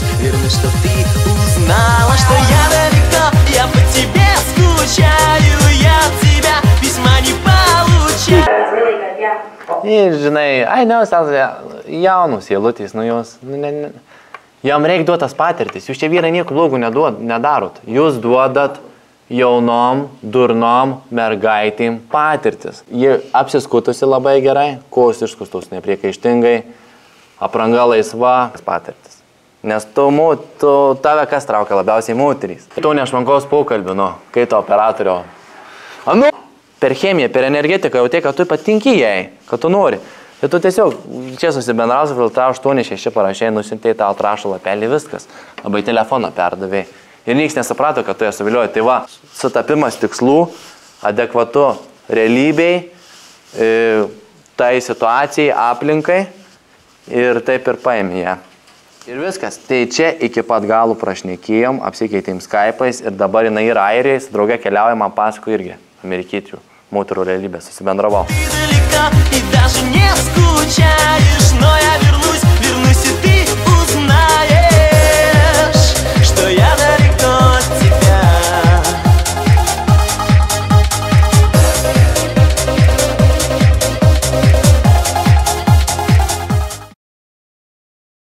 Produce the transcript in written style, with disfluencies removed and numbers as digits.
вернусь, чтоб ты узнала, что я далеко, я по тебе скучаю, я от тебя письма не получаю. Ir, žinai, jaunus jėlutės, nu jos, jam reikia duoti tas patirtis, jūs čia vyrai nieko blogų nedarot, jūs duodat jaunom, durnom mergaitėm patirtis. Ji apsiskutusi labai gerai, kojos išskustus nepriekaištingai, apranga laisva, patirtis. Nes tave kas traukia labiausiai moterys. Tu nešvankaus pokalbių, kai to operatorių. Per chemiją, per energetiką jau kad tu patinki jai, kad tu nori. Ir tu tiesiog čia susibendrausi, filtravo 8-6 parašiai, nusintėjai tą atrašą lapelį, viskas. Labai telefoną perdavėjai. Ir niekas nesuprato, kad tu ją suvilioji. Tai va, sutapimas tikslų, adekvatu realybei, tai situacijai, aplinkai ir taip ir paėmė ją. Ir viskas. Tai čia iki pat galų prašnekėjom, apsikeitėm Skype'ais ir dabar jinai yra Airijai, su drauge keliauja, man pasako irgi amerikiečių moterų realybę, susibendravau. Ты далека и даже не скучаешь, но я вернусь.